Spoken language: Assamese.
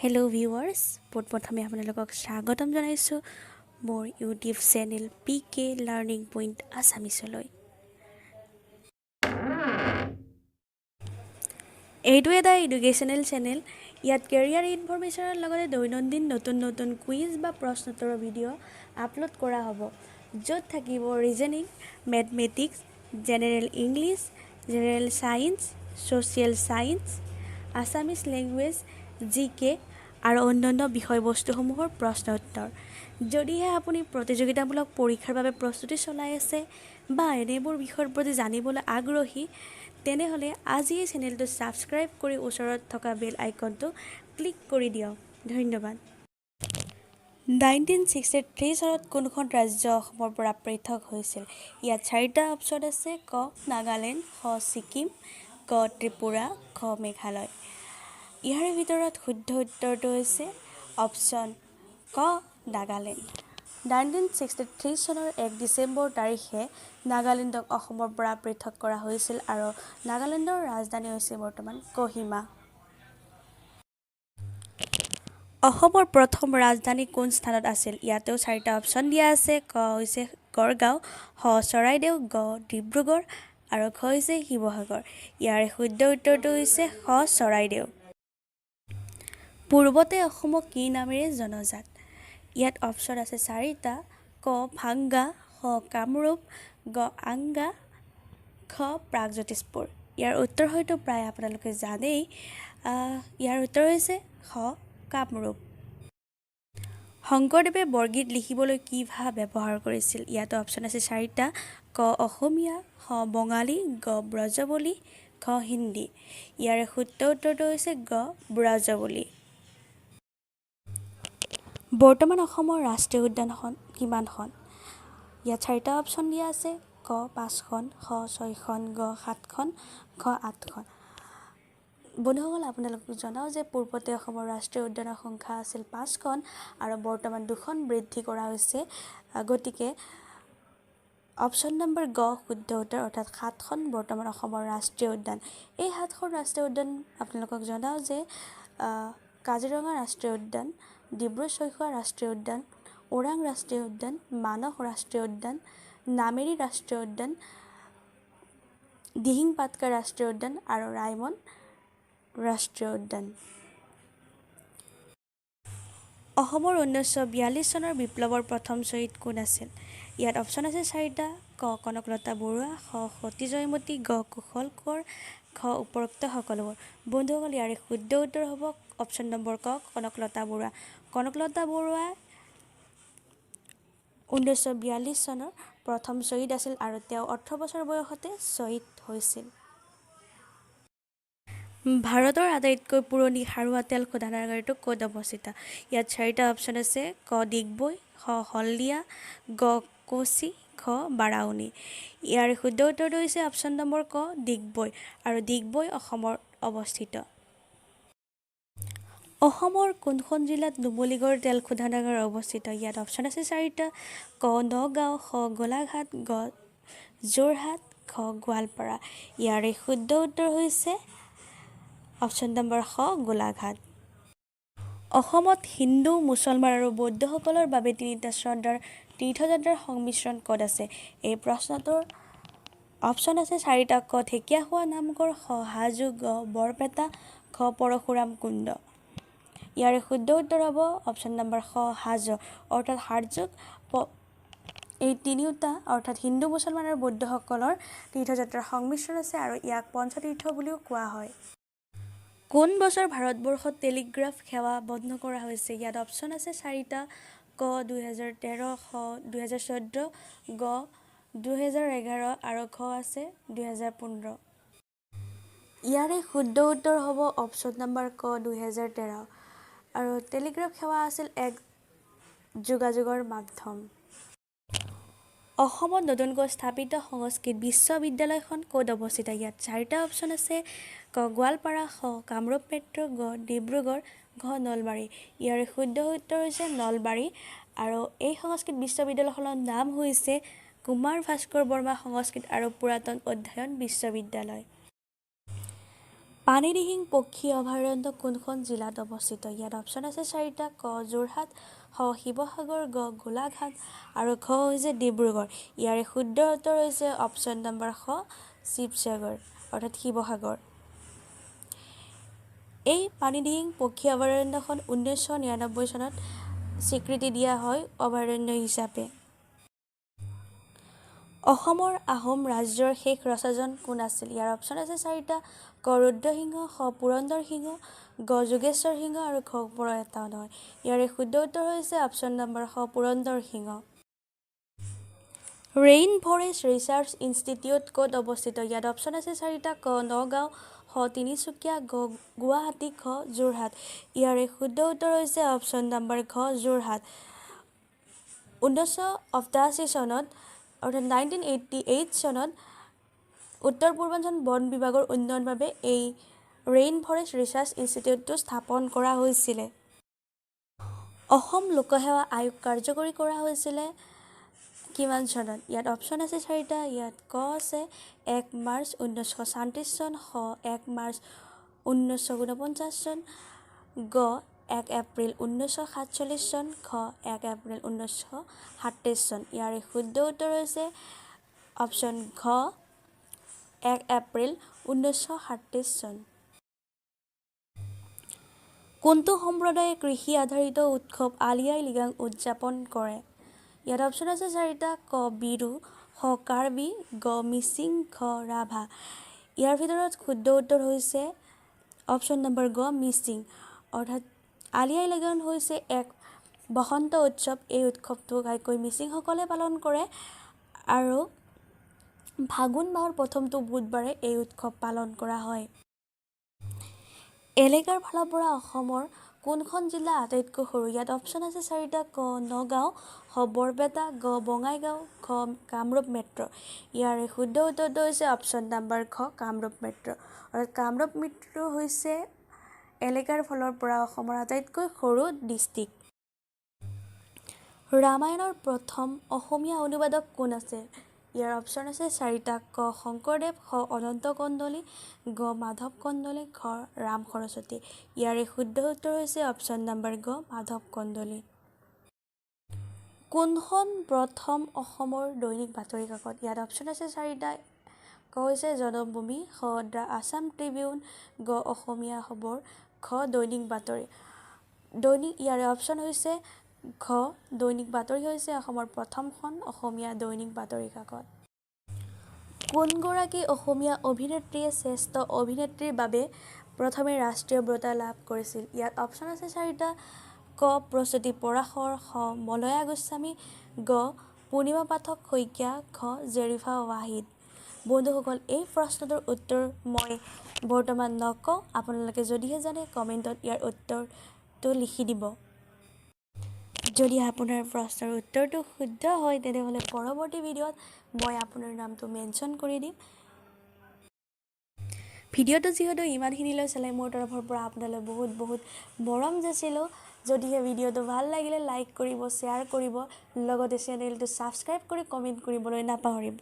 হেল্ল' ভিউৱাৰ্ছ, পোনপ্ৰথমে আপোনালোকক স্বাগতম জনাইছোঁ মোৰ YouTube channel PK learning point আছামিছলৈ। এইটো এটা এডুকেশ্যনেল চেনেল। ইয়াত কেৰিয়াৰ ইনফৰমেশ্যনৰ লগতে দৈনন্দিন নতুন কুইজ বা প্ৰশ্নোত্তৰৰ ভিডিঅ' আপলোড কৰা হ'ব, য'ত থাকিব reasoning, mathematics, general English, general science, social science, Assamese language, GK আৰু অন্যান্য বিষয়বস্তুসমূহৰ প্ৰশ্ন উত্তৰ। যদিহে আপুনি প্ৰতিযোগিতামূলক পৰীক্ষাৰ বাবে প্ৰস্তুতি চলাই আছে বা এনেবোৰ বিষয়ৰ প্ৰতি জানিবলৈ আগ্ৰহী, তেনেহ'লে আজি এই চেনেলটো ছাবস্ক্ৰাইব কৰি ওচৰত থকা বেল আইকনটো ক্লিক কৰি দিয়ক। ধন্যবাদ। 1963 চনত কোনখন ৰাজ্য অসমৰ পৰা পৃথক হৈছিল? ইয়াত 4টা অপশ্যন আছে: ক নাগালেণ্ড, খ ছিকিম, ক ত্ৰিপুৰা, খ মেঘালয়। ইয়াৰ ভিতৰত শুদ্ধ উত্তৰটো হৈছে অপশ্যন ক নাগালেণ্ড। 1963 চনৰ 1 ডিচেম্বৰ তাৰিখে নাগালেণ্ডক অসমৰ পৰা পৃথক কৰা হৈছিল আৰু নাগালেণ্ডৰ ৰাজধানী হৈছে বৰ্তমান কহিমা। অসমৰ প্ৰথম ৰাজধানী কোন স্থানত আছিল? ইয়াতেও 4টা অপশ্যন দিয়া আছে: ক হৈছে গড়গাঁও, খ চৰাইদেউ, গ ডিব্ৰুগড় আৰু খ হৈছে শিৱসাগৰ। ইয়াৰ শুদ্ধ উত্তৰটো হৈছে খ চৰাইদেউ। পূৰ্বতে অসমক কি নামেৰে জনাজাত? ইয়াত অপশ্যন আছে 4টা: ক ভাংগা, খ কামৰূপ, গ আংগা, খ প্ৰাগজ্যোতিষপুৰ। ইয়াৰ উত্তৰ হয়তো প্ৰায় আপোনালোকে জানেই। ইয়াৰ উত্তৰ হৈছে খ কামৰূপ। শংকৰদেৱে বৰগীত লিখিবলৈ কি ভাষা ব্যৱহাৰ কৰিছিল? ইয়াতো অপশ্যন আছে 4টা: ক অসমীয়া, খ বঙালী, গ ব্ৰজবুলি, খ হিন্দী। ইয়াৰ শুদ্ধ উত্তৰটো হৈছে গ ব্ৰজবুলি। বৰ্তমান অসমৰ ৰাষ্ট্ৰীয় উদ্যানখন কিমানখন? ইয়াত 4টা অপশ্যন দিয়া আছে: ক 5খন, খ 6খন, গ 7খন, খ 8খন। বন্ধুসকল, আপোনালোকক জনাওঁ যে পূৰ্বতে অসমৰ ৰাষ্ট্ৰীয় উদ্যানৰ সংখ্যা আছিল 5খন আৰু বৰ্তমান 2খন বৃদ্ধি কৰা হৈছে। গতিকে অপশ্যন নম্বৰ গ শুদ্ধ উত্তৰ, অৰ্থাৎ 7খন বৰ্তমান অসমৰ ৰাষ্ট্ৰীয় উদ্যান। এই 7খন ৰাষ্ট্ৰীয় উদ্যান আপোনালোকক জনাওঁ যে কাজিৰঙা ৰাষ্ট্ৰীয় উদ্যান, ডিব্ৰু-চৈখোৱা ৰাষ্ট্ৰীয় উদ্যান, ওৰাং ৰাষ্ট্ৰীয় উদ্যান, মানস ৰাষ্ট্ৰীয় উদ্যান, নামেৰি ৰাষ্ট্ৰীয় উদ্যান, দিহিং পাটকাই ৰাষ্ট্ৰীয় উদ্যান আৰু ৰায়মন ৰাষ্ট্ৰীয় উদ্যান। অসমৰ 1942 চনৰ বিপ্লৱৰ প্ৰথম শ্বহীদ কোন আছিল? ইয়াত অপশ্যন আছে 4টা: ক কনকলতা বৰুৱা, খ সতী জয়মতী, গ কুশল কোঁৱৰ, খ উপৰোক্ত সকলোবোৰ। বন্ধুসকল, ইয়াৰ শুদ্ধ উত্তৰ হ'ব অপশ্যন নম্বৰ ক কনকলতা বৰুৱা। কনকলতা বৰুৱা 1942 চনৰ প্ৰথম শ্বহীদ আছিল আৰু তেওঁ 18 বছৰ বয়সতে শ্বহীদ হৈছিল। ভাৰতৰ আটাইতকৈ পুৰণি খাৰুৱা তেল শোধনাগাৰটো ক'ত অৱস্থিত? ইয়াত 4টা অপশ্যন আছে: ক ডিগবৈ, খ হলদিয়া, গ কোচি, খ বাৰাউনী। ইয়াৰ শুদ্ধ উত্তৰটো হৈছে অপশ্যন নম্বৰ ক ডিগবৈ, আৰু ডিগবৈ অসমত অৱস্থিত। অসমৰ কোনখন জিলাত নুমলীগড় তেল শোধনাগাৰ অৱস্থিত? ইয়াত অপশ্যন আছে 4টা: ক নগাঁও, খ গোলাঘাট, গ যোৰহাট, খ গোৱালপাৰা। ইয়াৰ শুদ্ধ উত্তৰ হৈছে অপশ্যন নম্বৰ খ গোলাঘাট। অসমত হিন্দু, মুছলমান আৰু বৌদ্ধসকলৰ বাবে 3টা শ্ৰদ্ধাৰ তীৰ্থযাত্ৰাৰ সংমিশ্ৰণ ক'ত আছে? এই প্ৰশ্নটোৰ অপশ্যন আছে 4টা: ক ঢেকীয়াখোৱা নামঘৰ, খ হাজো, গ বৰপেটা, খ পৰশুৰাম কুণ্ড। ইয়াৰ শুদ্ধ উত্তৰ হ'ব অপশ্যন নম্বৰ খ হাজো, অৰ্থাৎ হাজোত এই তিনিওটা অৰ্থাৎ হিন্দু, মুছলমান আৰু বৌদ্ধসকলৰ তীৰ্থযাত্ৰাৰ সংমিশ্ৰণ আছে আৰু ইয়াক পঞ্চতীৰ্থ বুলিও কোৱা হয়। কোন বছৰ ভাৰতবৰ্ষত টেলিগ্ৰাফ সেৱা বন্ধ কৰা হৈছিল? ইয়াত অপশ্যন আছে 4টা: ক 2013, খ 2014, গ 2011 আৰু খ আছে 2015। ইয়াৰে শুদ্ধ উত্তৰ হ'ব অপশ্যন নম্বৰ ক 2013। আৰু টেলিগ্ৰাফ সেৱা আছিল এক যোগাযোগৰ মাধ্যম। অসমত নতুনকৈ স্থাপিত সংস্কৃত বিশ্ববিদ্যালয়খন ক'ত অৱস্থিত? ইয়াত 4টা অপশ্যন আছে: ক গোৱালপাৰা, খ কামৰূপ মেট্ৰ', গ ডিব্ৰুগড়, ঘ নলবাৰী। ইয়াৰ শুদ্ধ উত্তৰ হৈছে নলবাৰী। আৰু এই সংস্কৃত বিশ্ববিদ্যালয়খনৰ নাম হৈছে কুমাৰ ভাস্কৰ বৰ্মা সংস্কৃত আৰু পুৰাতন অধ্যয়ন বিশ্ববিদ্যালয়। পানীদিহিং পক্ষী অভয়াৰণ্য কোনখন জিলাত অৱস্থিত? ইয়াত অপশ্যন আছে 4টা। ক যোৰহাট, খ শিৱসাগৰ, গ গোলাঘাট আৰু ঘ হৈছে ডিব্ৰুগড়। ইয়াৰে শুদ্ধ উত্তৰ হৈছে অপশ্যন নম্বৰ খ শিৱসাগৰ অৰ্থাৎ শিৱসাগৰ। এই পানীদিহিং পক্ষী অভয়াৰণ্যখন 1999 চনত স্বীকৃতি দিয়া হয় অভয়াৰণ্য হিচাপে। অসমৰ আহোম ৰাজ্যৰ শেষ ৰজাজন কোন আছিল? ইয়াৰ অপশ্যন আছে 4টা। ক ৰুদ্ৰসিংহ, খ পুৰন্দৰ সিংহ, গ যোগেশ্বৰ সিংহ আৰু ঘ পৰা এটাও নহয়। ইয়াৰে শুদ্ধ উত্তৰ হৈছে অপশ্যন নম্বৰ খ পুৰন্দৰ সিংহ। ৰেইন ফৰেষ্ট ৰিচাৰ্চ ইনষ্টিটিউট ক'ত অৱস্থিত? ইয়াত অপশ্যন আছে 4টা। ক নগাঁও, খ তিনিচুকীয়া, গ গুৱাহাটী, খ যোৰহাট। ইয়াৰে শুদ্ধ উত্তৰ হৈছে অপশ্যন নম্বৰ ঘ যোৰহাট। 1988 চনত অৰ্থাৎ 1988 চনত উত্তৰ পূৰ্বাঞ্চল বন বিভাগৰ উন্নয়নৰ বাবে এই ৰেইন ফৰেষ্ট ৰিচাৰ্চ ইনষ্টিটিউটটো স্থাপন কৰা হৈছিলে। অসম লোকসেৱা আয়োগ কাৰ্যকৰী কৰা হৈছিলে কিমান চনত? ইয়াত অপশ্যন আছে 4টা। ইয়াত ক আছে 1 মাৰ্চ 1937 চন, খ 1 মাৰ্চ 1949 চন, গ 1 এপ্ৰিল 1947 চন, খ 1 এপ্ৰিল 1937 চন। ইয়াৰে শুদ্ধ উত্তৰ হৈছে অপশ্যন ঘ 1 এপ্ৰিল 1937 চন। কোনটো সম্প্ৰদায়ে কৃষি আধাৰিত উৎসৱ আলি আই লৃগাং উদযাপন কৰে? ইয়াত অপশ্যন আছে 4টা। ক বিৰু, খ কাৰ্বি, গ মিচিং, ঘ ৰাভা। ইয়াৰ ভিতৰত শুদ্ধ উত্তৰ হৈছে অপশ্যন নম্বৰ গ মিচিং অৰ্থাৎ আলি আই লৃগাং হৈছে এক বসন্ত উৎসৱ। এই উৎসৱটো ঘাইকৈ মিচিংসকলে পালন কৰে আৰু ফাগুন মাহৰ প্ৰথমটো বুধবাৰে এই উৎসৱ পালন কৰা হয়। এলেকাৰ ফালৰ পৰা অসমৰ কোনখন জিলা আটাইতকৈ সৰু? ইয়াত অপশ্যন আছে 4টা। ক নগাঁও, খ বৰপেটা, গ বঙাইগাঁও, খ কামৰূপ মেট্ৰ'। ইয়াৰে শুদ্ধ উত্তৰটো হৈছে অপশ্যন নম্বৰ খ কামৰূপ মেট্ৰ'। অৰ্থাৎ কামৰূপ মেট্ৰ' হৈছে এলেকাৰ ফালৰ পৰা অসমৰ আটাইতকৈ সৰু ডিষ্ট্ৰিক্ট। ৰামায়ণৰ প্ৰথম অসমীয়া অনুবাদক কোন আছে? ইয়াৰ অপশ্যন আছে 4টা। ক শংকৰদেৱ, খ অনন্ত কন্দলী, গ মাধৱ কন্দলী, ঘ ৰাম সৰস্বতী। ইয়াৰে শুদ্ধ উত্তৰ হৈছে অপশ্যন নম্বৰ গ মাধৱ কন্দলী। কোনখন প্ৰথম অসমৰ দৈনিক বাতৰি কাকত? ইয়াত অপশ্যন আছে 4টা। ক হৈছে জনমভূমি, খ দ্য আছাম ট্ৰিবিউন, গ অসমীয়া খবৰ, ঘ দৈনিক বাতৰি। ইয়াৰে অপশ্যন হৈছে ঘ দৈনিক বাতৰি হৈছে অসমৰ প্ৰথমখন অসমীয়া দৈনিক বাতৰি কাকত। কোনগৰাকী অসমীয়া অভিনেত্ৰীয়ে শ্ৰেষ্ঠ অভিনেত্ৰীৰ বাবে প্ৰথমে ৰাষ্ট্ৰীয় বঁটা লাভ কৰিছিল? ইয়াত অপশ্যন আছে 4টা। ক প্ৰস্তুতি পৰাশৰ, খ মলয়া গোস্বামী, গ পূৰ্ণিমা পাঠক শইকীয়া, ঘ জেৰিফা ৱাহিদ। বন্ধুসকল, এই প্ৰশ্নটোৰ উত্তৰ মই বৰ্তমান নকওঁ। আপোনালোকে যদিহে জানে কমেণ্টত ইয়াৰ উত্তৰটো লিখি দিব। যদি আপোনাৰ প্ৰশ্নৰ উত্তৰটো শুদ্ধ হয় তেনেহ'লে পৰৱৰ্তী ভিডিঅ'ত মই আপোনাৰ নামটো মেনশ্যন কৰি দিম। ভিডিঅ'টো যিহেতু ইমানখিনিলৈ চালে মোৰ তৰফৰ পৰা আপোনালৈ বহুত বহুত মৰম যাচিলোঁ। যদিহে ভিডিঅ'টো ভাল লাগিলে লাইক কৰিব, শ্বেয়াৰ কৰিব, লগতে চেনেলটো ছাবস্ক্ৰাইব কৰি কমেণ্ট কৰিবলৈ নাপাহৰিব।